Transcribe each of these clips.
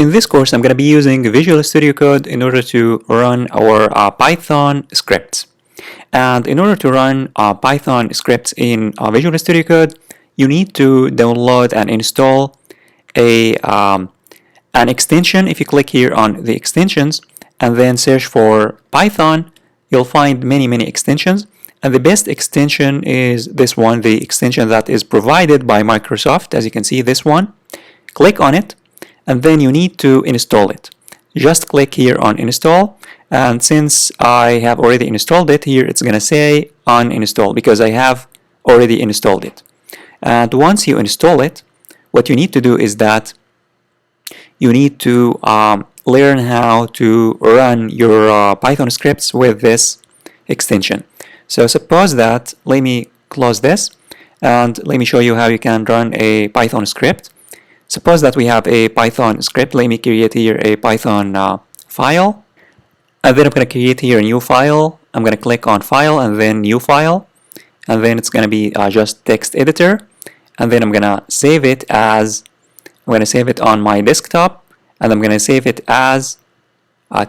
in this course, I'm going to be using Visual Studio Code in order to run our Python scripts. And in order to run Python scripts in Visual Studio Code, you need to download and install an extension. If you click here on the extensions and then search for Python, you'll find many extensions. And the best extension is this one, the extension that is provided by Microsoft. As you can see, this one. Click on it, and then you need to install it. Just click here on install, and since I have already installed it, here it's going to say uninstall because I have already installed it. And once you install it, what you need to do is that you need to learn how to run your Python scripts with this extension. So suppose that, let me close this and let me show you how you can run a Python script. Suppose that we have a Python script. Let me create here a Python file, and then I'm going to create here a new file. I'm going to click on file and then new file, and then it's going to be just text editor, and then I'm going to save it as, I'm going to save it on my desktop, and I'm going to save it as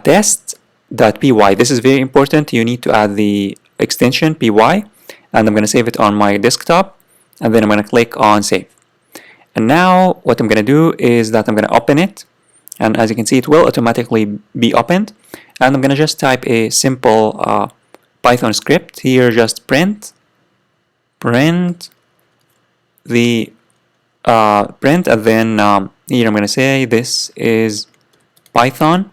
test.py. This is very important. You need to add the extension py, and I'm going to save it on my desktop, and then I'm going to click on save. And now what I'm going to do is that I'm going to open it, and as you can see, it will automatically be opened. And I'm going to just type a simple Python script here, just print the print, and then here I'm going to say this is Python,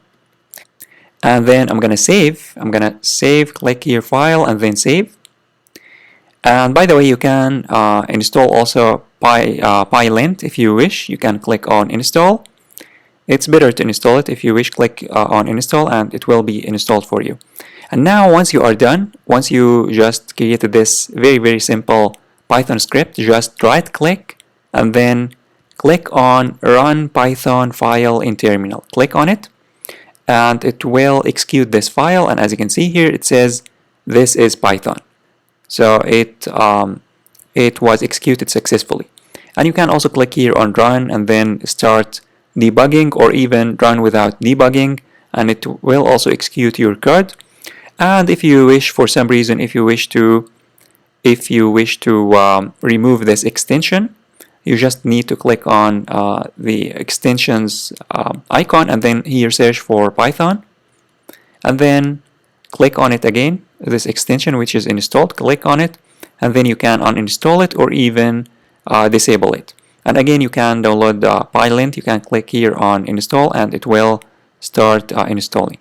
and then I'm going to save. I'm going to save, click here file, and then save. And by the way, you can install also PyLint if you wish. You can click on install. It's better to install it. If you wish, click on install and it will be installed for you. And now once you are done, once you just created this very simple Python script, just right click and then click on run Python file in terminal. Click on it and it will execute this file, and as you can see here it says this is Python. So it was executed successfully. And you can also click here on run and then start debugging, or even run without debugging, and it will also execute your code. And if you wish, for some reason, if you wish to remove this extension, you just need to click on the extensions icon and then here search for Python, and then click on it again, this extension which is installed. Click on it and then you can uninstall it or even disable it. And again, you can download PyLint. You can click here on install and it will start installing.